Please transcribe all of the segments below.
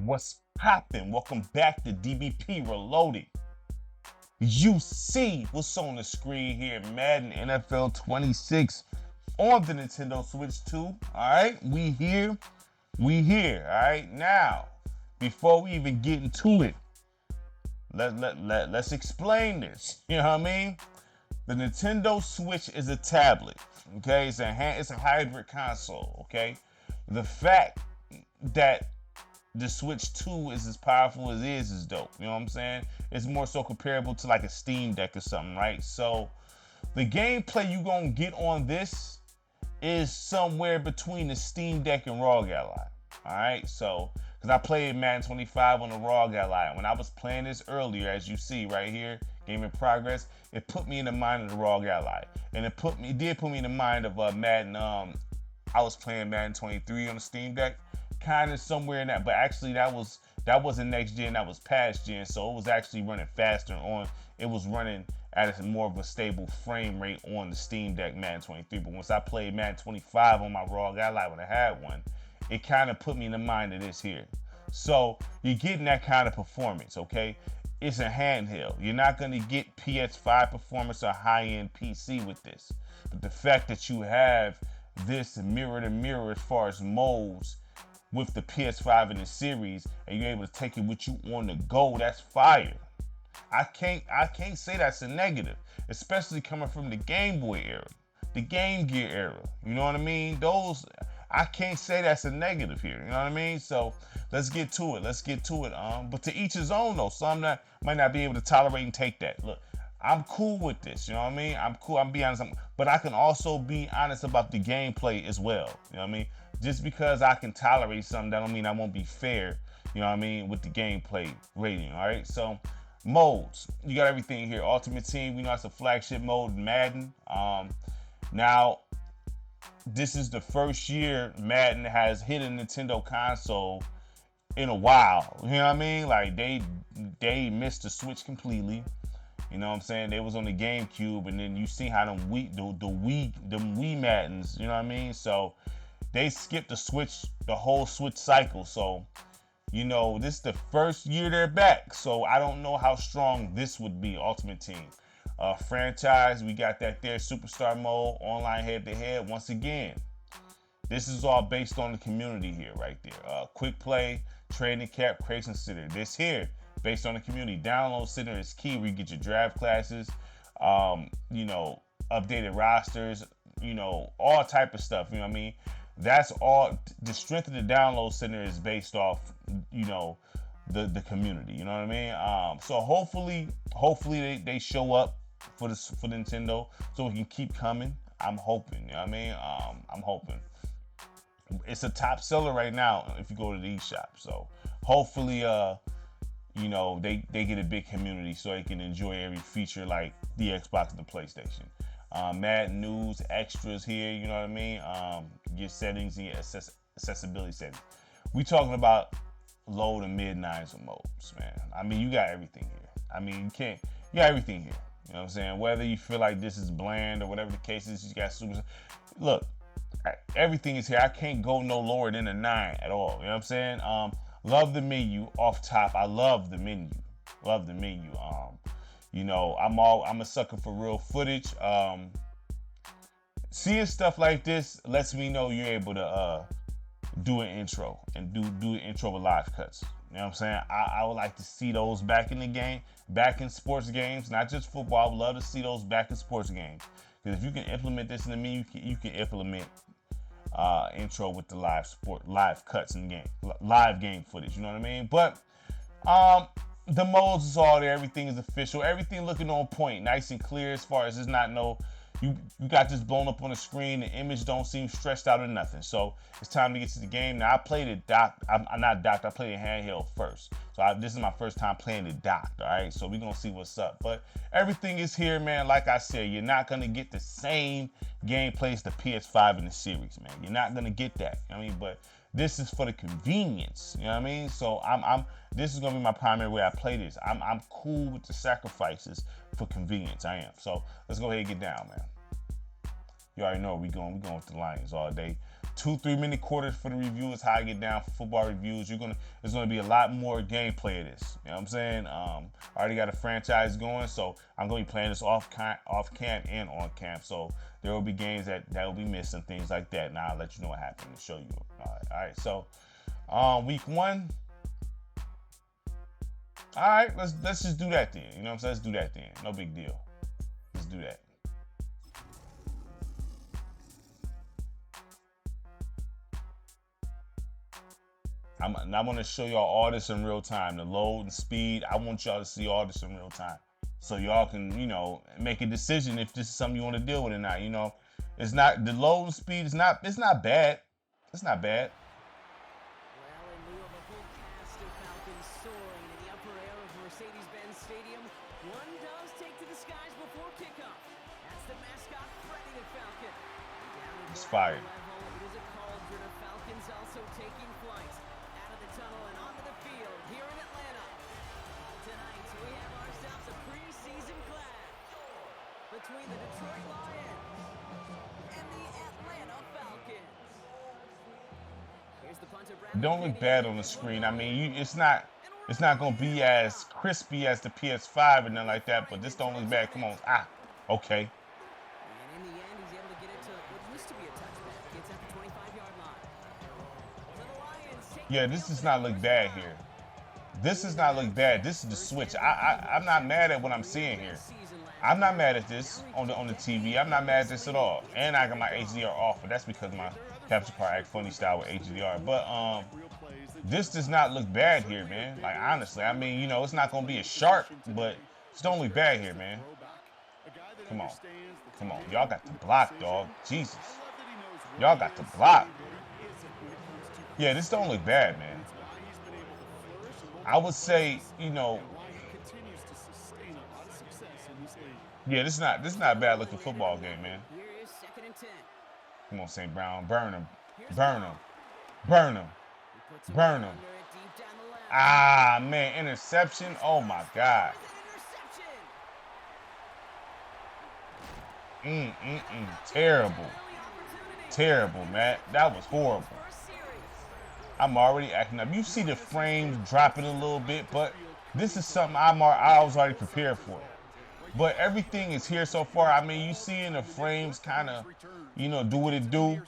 What's poppin'? Welcome back to DBP Reloaded. You see what's on the screen here, Madden NFL 26 on the Nintendo Switch 2. Alright, we here. Alright, now, before we even get into it, let's explain this. You know what I mean? The Nintendo Switch is a tablet. Okay, it's a hybrid console. Okay, the fact that the Switch 2 is as powerful as it is dope. You know what I'm saying? It's more so comparable to like a Steam Deck or something, right? So the gameplay you gonna get on this is somewhere between the Steam Deck and ROG Ally. Alright, so because I played Madden 25 on the ROG Ally. When I was playing this earlier, as you see right here, game in progress, it put me in the mind of the ROG Ally. And it did put me in the mind of Madden. I was playing Madden 23 on the Steam Deck, kind of somewhere in that, but actually that wasn't next gen, that was past gen, so it was actually running faster it was running at a more of a stable frame rate on the Steam Deck Madden 23. But once I played Madden 25 on my ROG Ally when I had one, it kind of put me in the mind of this here. So you're getting that kind of performance, okay? It's a handheld. You're not going to get PS5 performance or high-end PC with this. But the fact that you have this mirror to mirror as far as modes with the PS5 in the series, and you're able to take it with you on the go, that's fire. I can't say that's a negative, especially coming from the Game Boy era, the Game Gear era. You know what I mean? I can't say that's a negative here. You know what I mean? So let's get to it. But to each his own though. Some might not be able to tolerate and take that. Look, I'm cool with this. You know what I mean? I'm cool. I'm be honest. But I can also be honest about the gameplay as well. You know what I mean? Just because I can tolerate something, that don't mean I won't be fair. You know what I mean? With the gameplay rating. All right. So modes. You got everything here. Ultimate Team. We know it's a flagship mode in Madden. Now, this is the first year Madden has hit a Nintendo console in a while. You know what I mean? Like they missed the Switch completely. You know what I'm saying? They was on the GameCube, and then you see how them Wii Maddens. You know what I mean? So they skipped the whole Switch cycle. So you know, this is the first year they're back. So I don't know how strong this would be. Ultimate Team. Franchise, we got that there. Superstar mode, online head-to-head. Once again, this is all based on the community here, right there. Quick play, training cap, creation center. This here, based on the community. Download center is key, where you get your draft classes, you know, updated rosters, you know, all type of stuff. You know what I mean? That's all. The strength of the download center is based off, you know, the community. You know what I mean? So hopefully they show up for Nintendo, so we can keep coming. I'm hoping. You know what I mean? I'm hoping. It's a top seller right now if you go to the eShop. So hopefully, you know, they get a big community so they can enjoy every feature like the Xbox and the PlayStation. Madden news, extras here. You know what I mean? Your settings and your accessibility settings. We talking about low to mid nines of modes, man. I mean, you got everything here. I mean, you got everything here. You know what I'm saying? Whether you feel like this is bland or whatever the case is, you got super. Look, everything is here. I can't go no lower than a 9 at all. You know what I'm saying? Love the menu off top. I love the menu. You know, I'm a sucker for real footage. Seeing stuff like this lets me know you're able to do an intro and do an intro with live cuts. You know what I'm saying? I would like to see those back in the game, back in sports games, not just football. I would love to see those back in sports games. Because if you can implement this in the menu, you can implement intro with the live cuts in the game, live game footage. You know what I mean? But the modes is all there. Everything is official. Everything looking on point, nice and clear. As far as there's not no. You got this blown up on the screen. The image don't seem stretched out or nothing. So it's time to get to the game. Now I played it docked. I'm not docked. I played it handheld first. So this is my first time playing it docked. All right. So we're gonna see what's up. But everything is here, man. Like I said, you're not gonna get the same gameplay as the PS5 in the series, man. You're not gonna get that. I mean, but this is for the convenience. You know what I mean? So this is gonna be my primary way I play this. I'm cool with the sacrifices for convenience. I am. So let's go ahead and get down, man. You already know where we going. We going with the Lions all day. 2-3 minute quarters for the review is how I get down for football reviews. There's gonna be a lot more gameplay of this. You know what I'm saying? I already got a franchise going, so I'm gonna be playing this off camp and on camp. So there will be games that will be missing, things like that. Now I'll let you know what happened and show you. All right. So week 1. All right, let's just do that then. You know what I'm saying? Let's do that then. No big deal. Let's do that. I'm going to show y'all all this in real time. The load and speed. I want y'all to see all this in real time, so y'all can, make a decision if this is something you want to deal with or not. It's not, the load and speed is not. It's not bad. It's not bad. Well, in lieu of a full cast of Falcons soaring in the upper air of Mercedes-Benz Stadium, one does take to the skies before kickoff. That's the mascot, Freddy the Falcon. It's fired. It is a cauldron of Falcons also taking flight out of the tunnel and onto the field here in Atlanta. Tonight, we have ourselves a preseason clash between the Detroit Lions and the Atlanta Falcons. Don't look bad on the screen. I mean, it's not gonna be as crispy as the PS5 and nothing like that, but this don't look bad. Come on. Okay. And in the end, he's able to get it to what used to be a touchback. Gets at the 25-yard line. So the Lions take Yeah, this does not look bad here. This does not look bad. This is the switch. I'm not mad at what I'm seeing here. I'm not mad at this on the TV. I'm not mad at this at all. And I got my HDR off, but that's because my capture card act funny style with HDR. But this does not look bad here, man. Like, honestly, I mean, it's not gonna be as sharp, but it's don't look bad here, man. Come on. Come on. Y'all got to block, dog. Jesus. Y'all got to block. Yeah, this don't look bad, man. I would say, yeah, this is not a bad looking football game, man. Come on, St. Brown. Burn him. Burn him. Burn him. Burn him. Ah, man, interception. Oh my God. Terrible. Terrible, Matt. That was horrible. I'm already acting up. You see the frames dropping a little bit, but this is something I was already prepared for. But everything is here so far. I mean, you seeing the frames kind of, do what it do.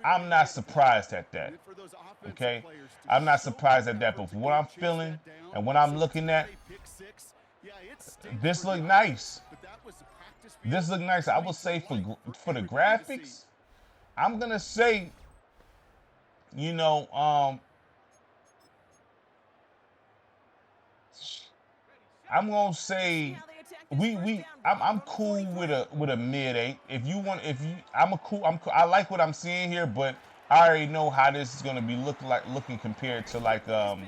I'm not surprised at that. Okay? I'm not surprised at that. But for what I'm feeling and what I'm looking at, this look nice. This look nice. I would say for the graphics, I'm going to say, I'm gonna say I'm cool with a mid-8. I like what I'm seeing here, but I already know how this is gonna be looking compared to like the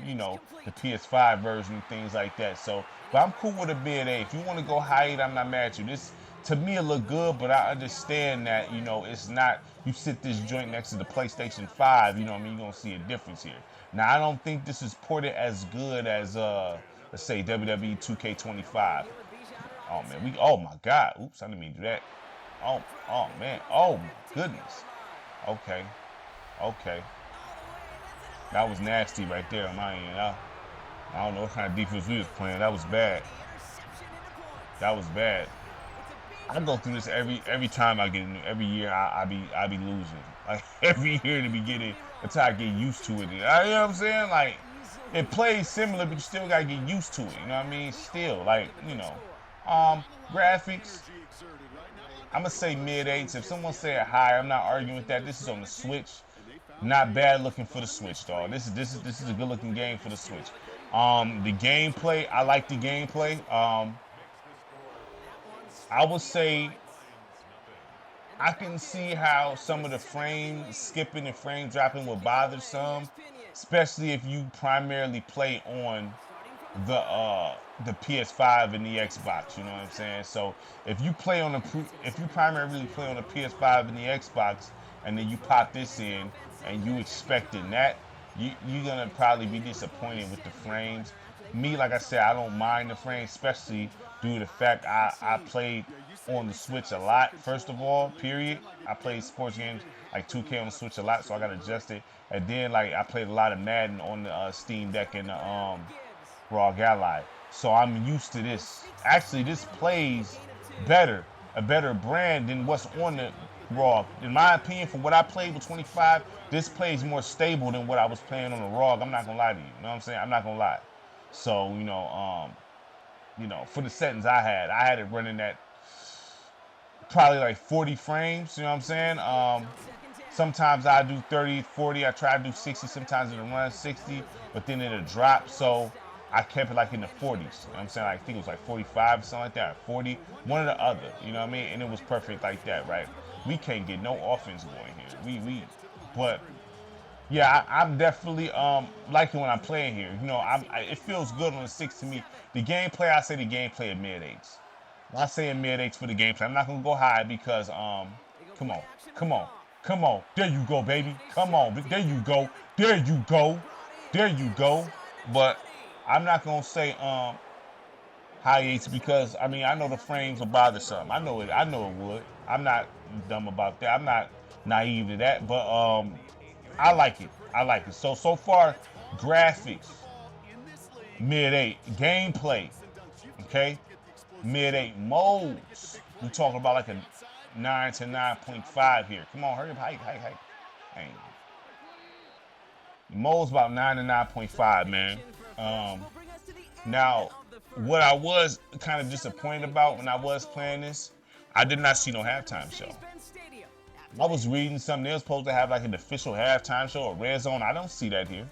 PS5 version and things like that. So, but I'm cool with a mid-8. If you want to go high-8, I'm not mad at you. This to me it look good, but I understand that it's not. You sit this joint next to the PlayStation 5, you're gonna see a difference here. Now I don't think this is ported as good as let's say WWE 2K25. Oh man, oh my God, oops, I didn't mean to do that. Oh man, oh my goodness. Okay, that was nasty right there on my end. I don't know what kind of defense we was playing. That was bad. That was bad. I go through this every time I get in. Every year I be losing. Like every year in the beginning until I get used to it. You know what I'm saying? Like it plays similar, but you still gotta get used to it. You know what I mean? Still, like graphics. I'm gonna say mid-8s. If someone say it higher, I'm not arguing with that. This is on the Switch. Not bad looking for the Switch, dog. This is a good looking game for the Switch. The gameplay, I like the gameplay. I would say I can see how some of the frame skipping and frame dropping will bother some, especially if you primarily play on the PS5 and the Xbox. You know what I'm saying? So if you primarily play on the PS5 and the Xbox, and then you pop this in and you expecting that, you're gonna probably be disappointed with the frames. me, like I said, I don't mind the frame, especially due to the fact I played on the Switch a lot, first of all, period. I played sports games like 2K on the Switch a lot, so I got adjusted. And then, like, I played a lot of Madden on the Steam Deck and the ROG Ally. So I'm used to this. Actually, this plays better, a better brand than what's on the ROG. In my opinion, for what I played with 25, this plays more stable than what I was playing on the ROG. I'm not gonna lie to you. You know what I'm saying? I'm not gonna lie. So, for the settings I had it running at probably like 40 frames, you know what I'm saying? Sometimes I do 30, 40, I try to do 60, sometimes it'll run 60, but then it'll drop, so I kept it like in the 40s, you know what I'm saying? I think it was like 45 or something like that, or 40, one or the other, you know what I mean? And it was perfect like that, right? We can't get no offense going here. But yeah, I'm definitely liking when I'm playing here. It feels good on the 6 to me. The gameplay, I say the gameplay at mid-8s. I say in mid-8s for the gameplay. I'm not gonna go high because come on. There you go, baby. Come on, there you go. There you go. But I'm not gonna say high 8s because I know the frames will bother some. I know it would. I'm not dumb about that. I'm not naive to that, but I like it. So far, graphics, mid-8. Gameplay, okay? Mid-8 modes. We're talking about like a 9 to 9.5 here. Come on, hurry up, hike. Hey. Mode's about 9 to 9.5, man. Now, what I was kind of disappointed about when I was playing this, I did not see no halftime show. I was reading something. They were supposed to have like an official halftime show or red zone. I don't see that here.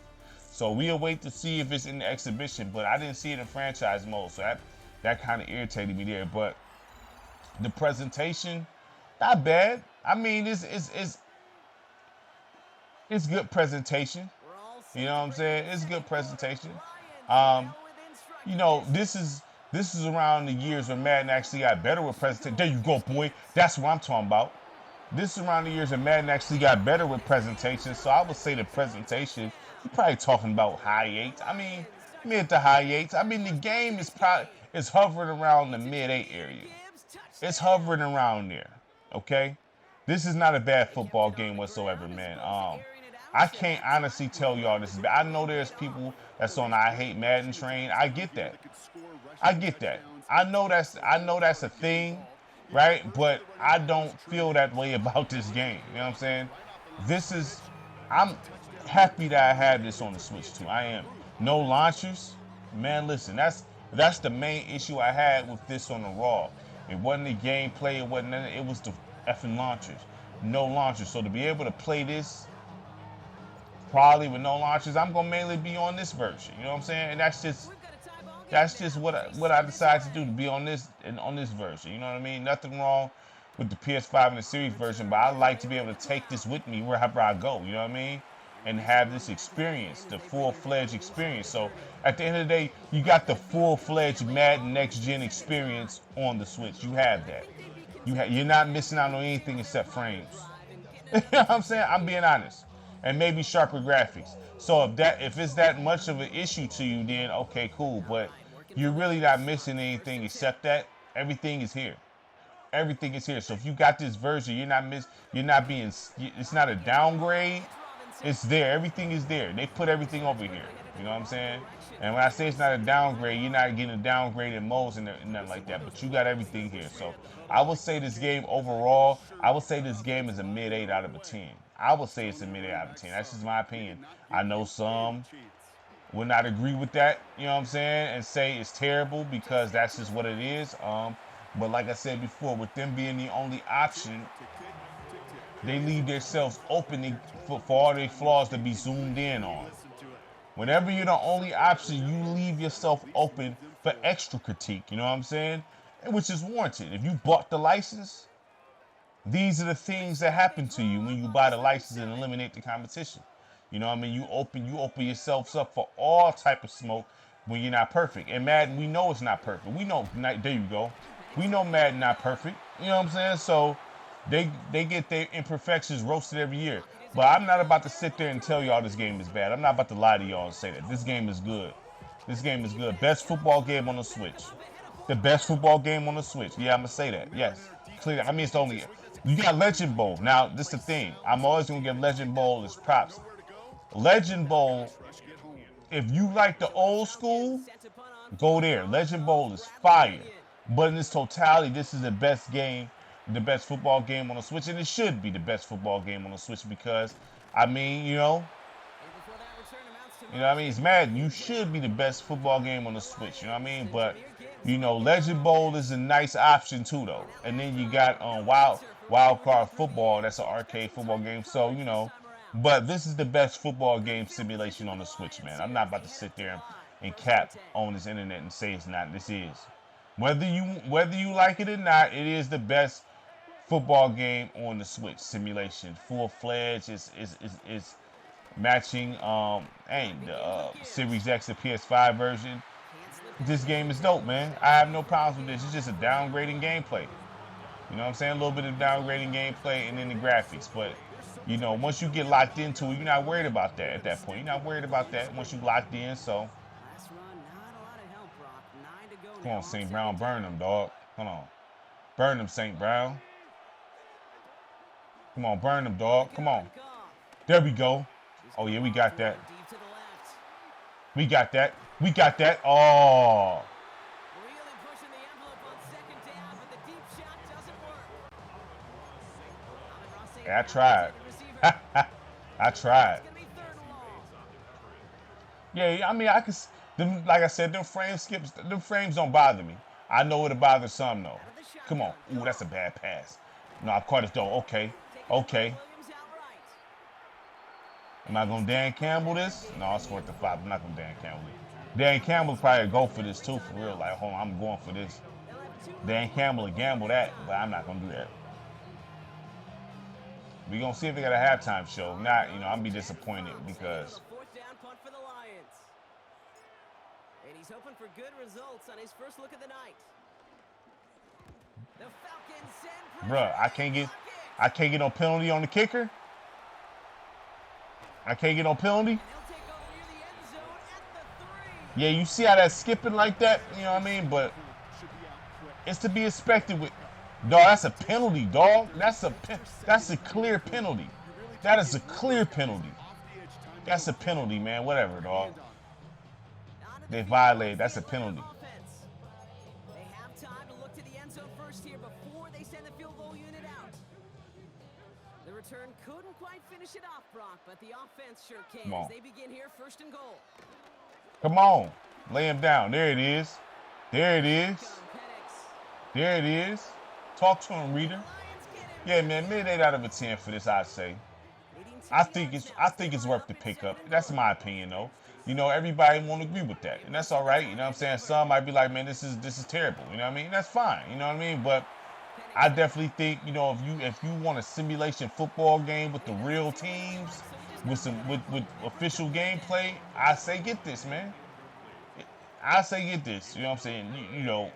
So we'll wait to see if it's in the exhibition, but I didn't see it in franchise mode. So that kind of irritated me there. But the presentation, not bad. I mean, it's good presentation. You know what I'm saying? It's good presentation. This is around the years where Madden actually got better with presentation. There you go, boy. That's what I'm talking about. This is around the years that Madden actually got better with presentation. So I would say the presentation, you're probably talking about high 8s. I mean, mid to high 8s. I mean, the game is hovering around the mid-8 area. It's hovering around there. Okay? This is not a bad football game whatsoever, man. I can't honestly tell y'all this is bad. I know there's people that's on I hate Madden train. I get that. I know that's a thing, right? But I don't feel that way about this game. You know what I'm saying? I'm happy that I have this on the Switch too. I am. No launchers. Man, listen, that's the main issue I had with this on the Raw. It wasn't the gameplay, it was the effing launchers. No launchers. So to be able to play this probably with no launchers, I'm gonna mainly be on this version. You know what I'm saying? And that's just what I decided to do, to be on this version. You know what I mean? Nothing wrong with the PS5 and the series version, but I like to be able to take this with me wherever I go. You know what I mean? And have this experience, the full-fledged experience. So at the end of the day, you got the full-fledged Madden next-gen experience on the Switch. You have that. You're not missing out on anything except frames. You know what I'm saying? I'm being honest. And maybe sharper graphics. So if it's that much of an issue to you, then okay, cool. But you're really not missing anything except that everything is here. Everything is here. So if you got this version, it's not a downgrade. It's there. Everything is there. They put everything over here. You know what I'm saying? And when I say it's not a downgrade, you're not getting a downgrade in modes and nothing like that. But you got everything here. So I would say this game overall, is a mid-8 out of a 10. I would say it's a mid-8 out of 10. That's just my opinion. I know some would not agree with that, you know what I'm saying, and say it's terrible because that's just what it is. But like I said before, with them being the only option, they leave themselves open for all their flaws to be zoomed in on. Whenever you're the only option, you leave yourself open for extra critique, you know what I'm saying? Which is warranted. If you bought the license, these are the things that happen to you when you buy the license and eliminate the competition. You know what I mean? You open yourselves up for all type of smoke when you're not perfect. And Madden, we know it's not perfect. We know, there you go. We know Madden not perfect. You know what I'm saying? So they get their imperfections roasted every year. But I'm not about to sit there and tell y'all this game is bad. I'm not about to lie to y'all and say that. This game is good. This game is good. Best football game on the Switch. The best football game on the Switch. Yeah, I'm gonna say that. Yes, clear. I mean, it's only you got Legend Bowl. Now, this is the thing. I'm always gonna give Legend Bowl its props. Legend Bowl. If you like the old school, go there. Legend Bowl is fire. But in its totality, this is the best game, the best football game on the Switch, and it should be the best football game on the Switch because, I mean, what I mean? It's Madden. You should be the best football game on the Switch. You know what I mean? But Legend Bowl is a nice option too, though. And then you got Wild Card Football. That's an arcade football game. So but this is the best football game simulation on the Switch, man. I'm not about to sit there and cap on this internet and say it's not. This is. Whether you like it or not, it is the best football game on the Switch simulation. Full fledged is matching the Series X and PS5 version. This game is dope, man. I have no problems with this. It's just a downgrading gameplay. You know what I'm saying? A little bit of downgrading gameplay and then the graphics. But, once you get locked into it, you're not worried about that at that point. You're not worried about that once you locked in, so. Come on, St. Brown. Burn them, dog. Hold on. Burn them, St. Brown. Come on, burn them, dog. Come on. There we go. Oh, yeah, we got that. We got that. We got that. Oh. Yeah, I tried. I tried. Yeah, I mean, I could. Like I said, them frames don't bother me. I know it'll bother some, though. Come on. Ooh, that's a bad pass. No, I caught it, though. Okay. Am I going to Dan Campbell this? No, it's worth the flop. I'm not going to Dan Campbell it. Dan Campbell probably go for this, too, for real. Like, hold on, I'm going for this. Dan Campbell will gamble that, but I'm not going to do that. We're going to see if they got a halftime show. If not, I'm going to be disappointed because... And he's hoping for good results on his first look of the night. The Falcons send Bruh, I can't get no penalty on the kicker. I can't get no penalty. Yeah, you see how that's skipping like that? You know what I mean? But it's to be expected with... Dog, that's a penalty, dog. That's a clear penalty. That is a clear penalty. That's a penalty, man. Whatever, dog. They violated. That's a penalty. They have time to look to the end zone first here before they send the field goal unit out. The return couldn't quite finish it off, Brock, but the offense sure can. As they begin here, first and goal. Come on. Lay him down. There it is. There it is. There it is. Talk to him, reader. Yeah, man, mid 8 out of a 10 for this, I'd say. I think it's worth the pickup. That's my opinion, though. Everybody won't agree with that, and that's all right. You know what I'm saying? Some might be like, man, this is terrible. You know what I mean? That's fine. You know what I mean? But I definitely think, if you want a simulation football game with the real teams, with official gameplay, I say get this, man. I say get this. You know what I'm saying?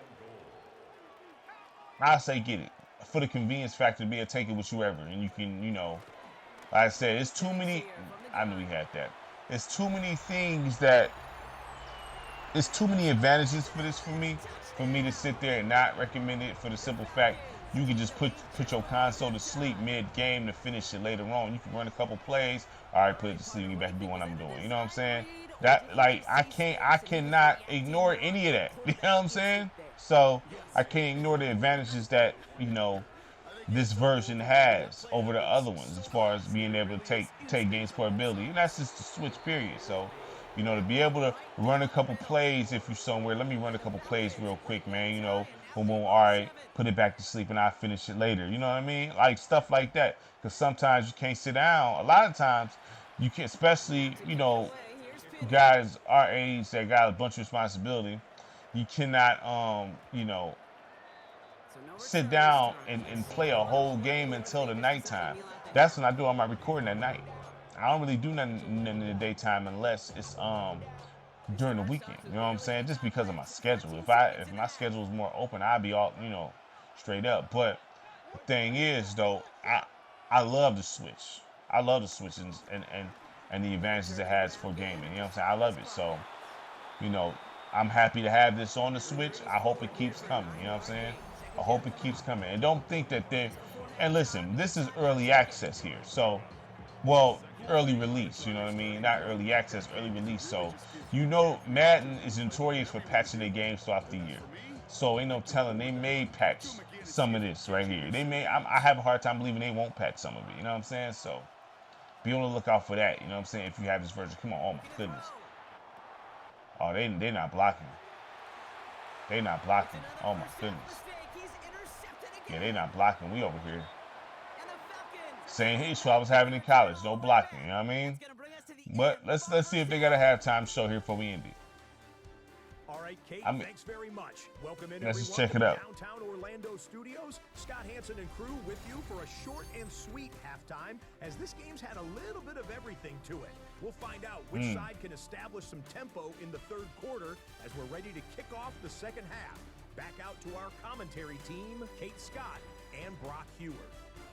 I say get it for the convenience factor to be able to take it with you ever, and you can, like I said, it's too many. I knew we had that. It's too many things that. It's too many advantages for this for me to sit there and not recommend it for the simple fact you can just put your console to sleep mid-game to finish it later on. You can run a couple plays, all right, put it to sleep and get back to doing what I'm doing. You know what I'm saying? That, like, I cannot ignore any of that. You know what I'm saying? So I can't ignore the advantages that, this version has over the other ones as far as being able to take games portability. And that's just the Switch period. So, to be able to run a couple plays if you're somewhere, let me run a couple plays real quick, man, boom, boom, all right, put it back to sleep and I'll finish it later. You know what I mean? Like stuff like that. Because sometimes you can't sit down. A lot of times you can, especially, guys our age that got a bunch of responsibility, you cannot, sit down and play a whole game until the nighttime. That's when I do all my recording at night. I don't really do nothing in the daytime unless it's during the weekend. You know what I'm saying? Just because of my schedule. If my schedule is more open, I'd be all, straight up. But the thing is, though, I love the Switch. I love the Switch and the advantages it has for gaming. You know what I'm saying? I love it. So you know, I'm happy to have this on the Switch. I hope it keeps coming. You know what I'm saying? I hope it keeps coming. And don't think that they're. And listen, this is early access here. So, well, early release. You know what I mean? Not early access, early release. So, you know, Madden is notorious for patching their games throughout the year. So ain't no telling they may patch some of this right here. They may. I have a hard time believing they won't patch some of it. You know what I'm saying? So be on the lookout for that. You know what I'm saying? If you have this version, come on. Oh my goodness. Oh, they're not blocking. They not blocking. Oh my goodness. Yeah, they not blocking. We over here. Same issue I was having in college. No blocking. You know what I mean? But let's see if they got a halftime show here before we end it. All right, Kate, thanks very much. Welcome in, let's everyone, just check it out. Downtown Orlando Studios. Scott Hansen and crew with you for a short and sweet halftime, as this game's had a little bit of everything to it. We'll find out which side can establish some tempo in the third quarter as we're ready to kick off the second half. Back out to our commentary team, Kate Scott and Brock Hewer.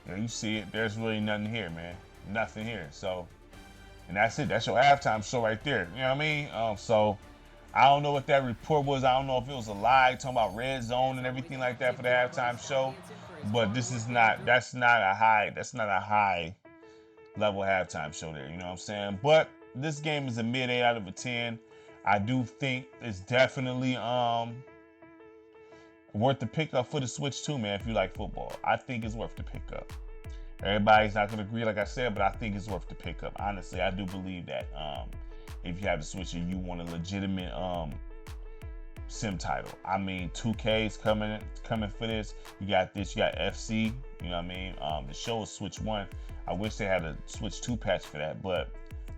Yeah, you see it. There's really nothing here, man. Nothing here. So, and that's it. That's your halftime show right there. You know what I mean? So, I don't know what that report was. I don't know if it was a lie talking about red zone and everything like that for the halftime show. But this is not. That's not a high level halftime show there. You know what I'm saying? But this game is a mid 8 out of a 10. I do think it's definitely worth the pickup for the Switch too, man. If you like football, I think it's worth the pickup. Everybody's not gonna agree, like I said, but I think it's worth the pickup. Honestly, I do believe that. If you have a Switch and you want a legitimate sim title, I mean, 2K is coming for this. You got this. You got FC. You know what I mean? The show is Switch 1. I wish they had a Switch 2 patch for that, but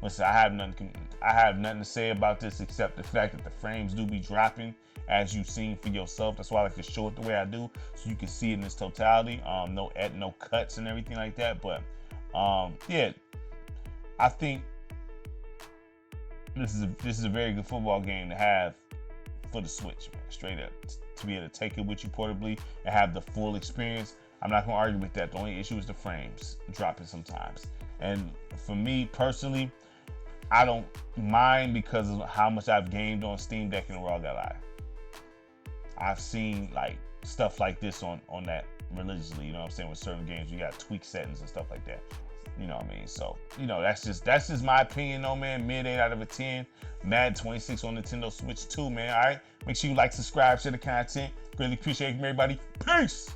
listen, I have nothing to say about this except the fact that the frames do be dropping, as you've seen for yourself. That's why I like to show it the way I do, so you can see it in its totality. No cuts and everything like that. But yeah, I think this is a very good football game to have for the Switch, man. Straight up, to be able to take it with you portably and have the full experience. I'm not gonna argue with that. The only issue is the frames dropping sometimes. And for me personally, I don't mind because of how much I've gamed on Steam Deck and Raw Lie. I've seen like stuff like this on that religiously, you know what I'm saying, with certain games. You got tweak settings and stuff like that. You know what I mean? So, you know, that's just my opinion, though, man. Mid 8 out of a 10. Madden 26 on Nintendo Switch 2, man. All right? Make sure you like, subscribe, share the content. Really appreciate it from everybody. Peace!